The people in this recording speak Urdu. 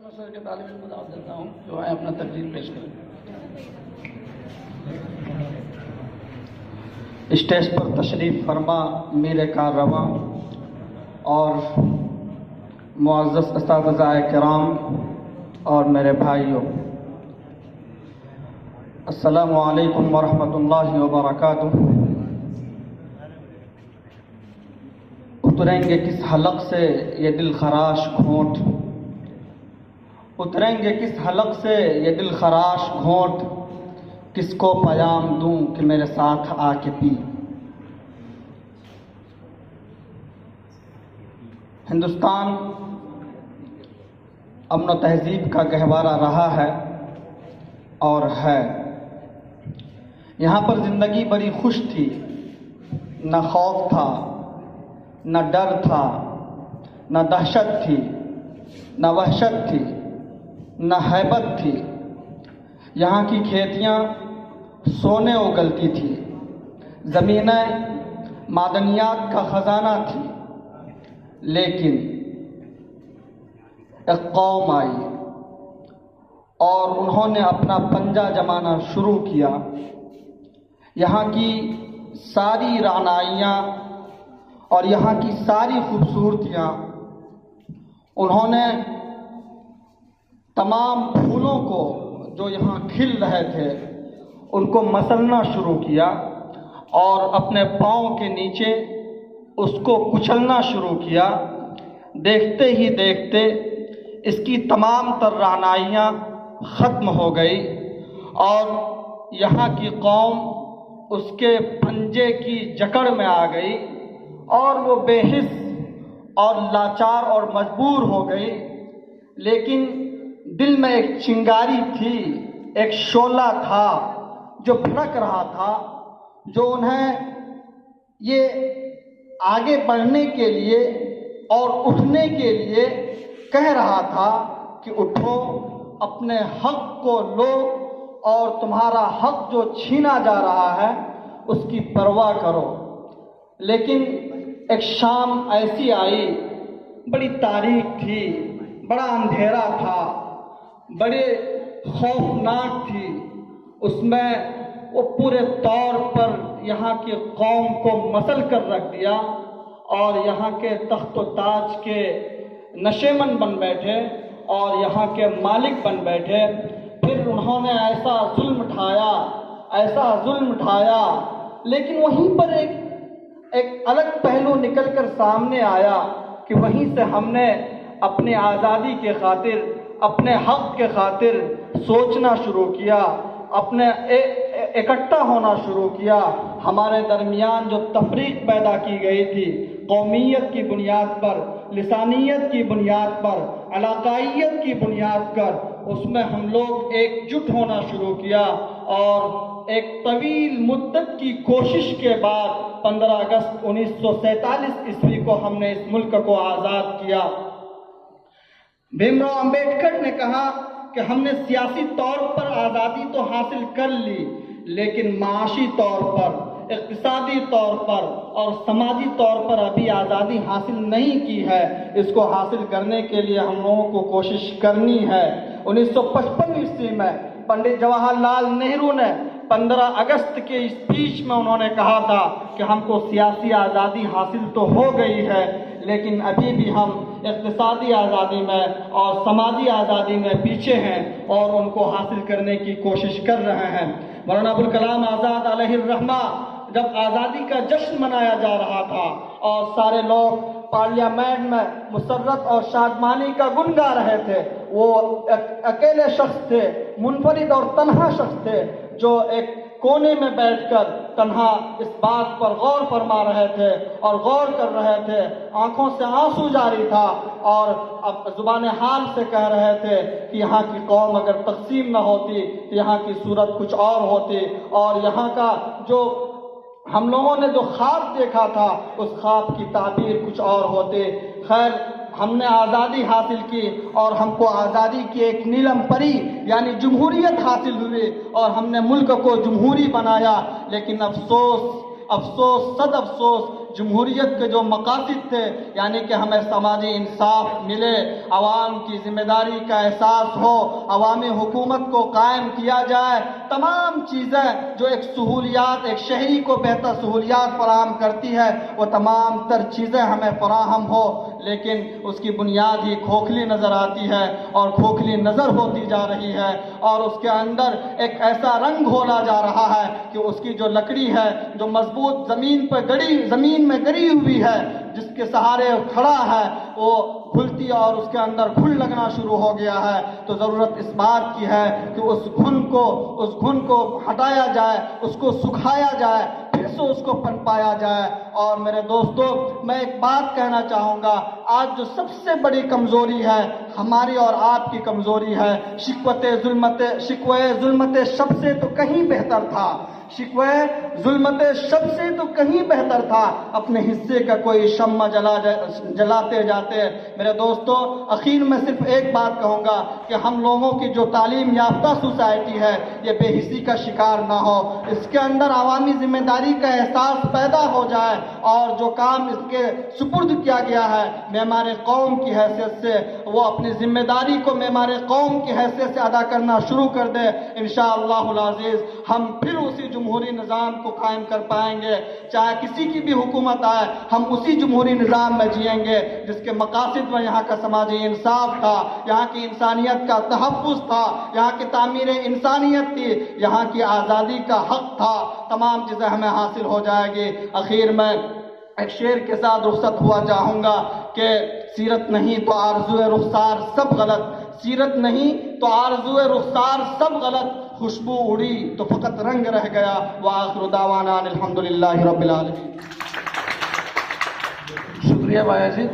مسئلے کے طالب علم کو دعوت دیتا ہوں جو آئے اپنا تقریر پیش کریں۔ اسٹیج پر تشریف فرما میر کاررواں اور معزز اساتذہ کرام اور میرے بھائیوں، السلام علیکم ورحمۃ اللہ وبرکاتہ۔ اتریں گے کس حلق سے یہ دل خراش گھونٹ، اتریں گے کس حلق سے یہ دل خراش گھونٹ، کس کو پیام دوں کہ میرے ساتھ آ کے پی۔ ہندوستان امن و تہذیب کا گہوارہ رہا ہے اور ہے۔ یہاں پر زندگی بڑی خوش تھی، نہ خوف تھا، نہ ڈر تھا، نہ دہشت تھی، نہ وحشت تھی، نہ ہیبت تھی۔ یہاں کی کھیتیاں سونے اگلتی تھی، زمینیں معدنیات کا خزانہ تھی۔ لیکن ایک قوم آئی اور انہوں نے اپنا پنجہ جمانا شروع کیا۔ یہاں کی ساری رعنائیاں اور یہاں کی ساری خوبصورتیاں انہوں نے تمام پھولوں کو جو یہاں کھل رہے تھے ان کو مسلنا شروع کیا اور اپنے پاؤں کے نیچے اس کو کچلنا شروع کیا۔ دیکھتے ہی دیکھتے اس کی تمام تر رعنائیاں ختم ہو گئی اور یہاں کی قوم اس کے پنجے کی جکڑ میں آ گئی اور وہ بے حس اور لاچار اور مجبور ہو گئی۔ لیکن دل میں ایک چنگاری تھی، ایک شعلہ تھا جو بھڑک رہا تھا، جو انہیں یہ آگے بڑھنے کے لیے اور اٹھنے کے لیے کہہ رہا تھا کہ اٹھو، اپنے حق کو لو اور تمہارا حق جو چھینا جا رہا ہے اس کی پرواہ کرو۔ لیکن ایک شام ایسی آئی، بڑی تاریک تھی، بڑا اندھیرا تھا، بڑے خوفناک تھی۔ اس میں وہ پورے طور پر یہاں کی قوم کو مسل کر رکھ دیا اور یہاں کے تخت و تاج کے نشیمن بن بیٹھے اور یہاں کے مالک بن بیٹھے۔ پھر انہوں نے ایسا ظلم ڈھایا، لیکن وہیں پر ایک الگ پہلو نکل کر سامنے آیا کہ وہیں سے ہم نے اپنی آزادی کے خاطر، اپنے حق کے خاطر سوچنا شروع کیا، اپنے اکٹھا ہونا شروع کیا۔ ہمارے درمیان جو تفریق پیدا کی گئی تھی قومیت کی بنیاد پر، لسانیت کی بنیاد پر، علاقائیت کی بنیاد پر، اس میں ہم لوگ ایک جٹ ہونا شروع کیا اور ایک طویل مدت کی کوشش کے بعد 15 اگست 1947 عیسوی کو ہم نے اس ملک کو آزاد کیا۔ بھیم راؤ امبیڈکر نے کہا کہ ہم نے سیاسی طور پر آزادی تو حاصل کر لی، لیکن معاشی طور پر، اقتصادی طور پر اور سماجی طور پر ابھی آزادی حاصل نہیں کی ہے۔ اس کو حاصل کرنے کے لیے ہم لوگوں کو کوشش کرنی ہے۔ 1955 عیسوی میں پنڈت جواہر لال نہرو نے 15 اگست کے اسپیچ میں انہوں نے کہا تھا کہ ہم کو سیاسی آزادی حاصل تو ہو گئی ہے، لیکن ابھی بھی ہم اقتصادی آزادی میں اور سماجی آزادی میں پیچھے ہیں اور ان کو حاصل کرنے کی کوشش کر رہے ہیں۔ مولانا ابوالکلام آزاد علیہ الرحمہ جب آزادی کا جشن منایا جا رہا تھا اور سارے لوگ پارلیمنٹ میں مسرت اور شادمانی کا گن گا رہے تھے، وہ اکیلے شخص تھے، منفرد اور تنہا شخص تھے، جو ایک کونے میں بیٹھ کر تنہا اس بات پر غور فرما رہے تھے اور غور کر رہے تھے، آنکھوں سے آنسو جاری تھا اور اب زبان حال سے کہہ رہے تھے کہ یہاں کی قوم اگر تقسیم نہ ہوتی تو یہاں کی صورت کچھ اور ہوتی اور یہاں کا جو ہم لوگوں نے جو خواب دیکھا تھا اس خواب کی تعبیر کچھ اور ہوتی۔ خیر، ہم نے آزادی حاصل کی اور ہم کو آزادی کی ایک نیلم پری یعنی جمہوریت حاصل ہوئی اور ہم نے ملک کو جمہوری بنایا، لیکن افسوس صد افسوس جمہوریت کے جو مقاصد تھے، یعنی کہ ہمیں سماجی انصاف ملے، عوام کی ذمہ داری کا احساس ہو، عوامی حکومت کو قائم کیا جائے، تمام چیزیں جو ایک سہولیات، ایک شہری کو بہتر سہولیات فراہم کرتی ہے، وہ تمام تر چیزیں ہمیں فراہم ہو، لیکن اس کی بنیاد ہی کھوکھلی نظر آتی ہے اور کھوکھلی نظر ہوتی جا رہی ہے، اور اس کے اندر ایک ایسا رنگ گھولا جا رہا ہے کہ اس کی جو لکڑی ہے، جو مضبوط زمین میں گڑی ہوئی ہے، جس کے سہارے کھڑا ہے، وہ کھلتی اور اس کے اندر گھن لگنا شروع ہو گیا ہے۔ تو ضرورت اس بات کی ہے کہ اس گھن کو ہٹایا جائے، اس کو سکھایا جائے، پھر سے اس کو پنپایا جائے۔ اور میرے دوستو، میں ایک بات کہنا چاہوں گا، آج جو سب سے بڑی کمزوری ہے ہماری اور آپ کی کمزوری ہے، شکوہ ظلمت شب سے تو کہیں بہتر تھا، شکوہ ظلمت شب سے تو کہیں بہتر تھا، اپنے حصے کا کوئی شمع جلاتے جاتے۔ میرے دوستو، اخیر میں صرف ایک بات کہوں گا کہ ہم لوگوں کی جو تعلیم یافتہ سوسائٹی ہے، یہ بے حسی کا شکار نہ ہو، اس کے اندر عوامی ذمہ داری کا احساس پیدا ہو جائے، اور جو کام اس کے سپرد کیا گیا ہے معمار قوم کی حیثیت سے، وہ اپنی ذمہ داری کو معمار قوم کی حیثیت سے ادا کرنا شروع کر دے۔ انشاءاللہ العزیز ہم پھر اسی جمہوری نظام کو قائم کر پائیں گے، چاہے کسی کی بھی حکومت آئے، ہم اسی جمہوری نظام میں جئیں گے جس کے مقاصد میں یہاں کا سماجی انصاف تھا، یہاں کی انسانیت کا تحفظ تھا، یہاں کی تعمیر انسانیت تھی، یہاں کی آزادی کا حق تھا۔ تمام چیزیں ہمیں حاصل ہو جائے گی۔ اخیر میں ایک شعر کے ساتھ رخصت ہوا چاہوں گا کہ سیرت نہیں تو آرزو رخسار سب غلط، سیرت نہیں تو آرزو رخسار سب غلط، خوشبو اڑی تو فقط رنگ رہ گیا، وآخر دعوانا الحمدللہ رب العالمین۔ شکریہ بھائی عزیز۔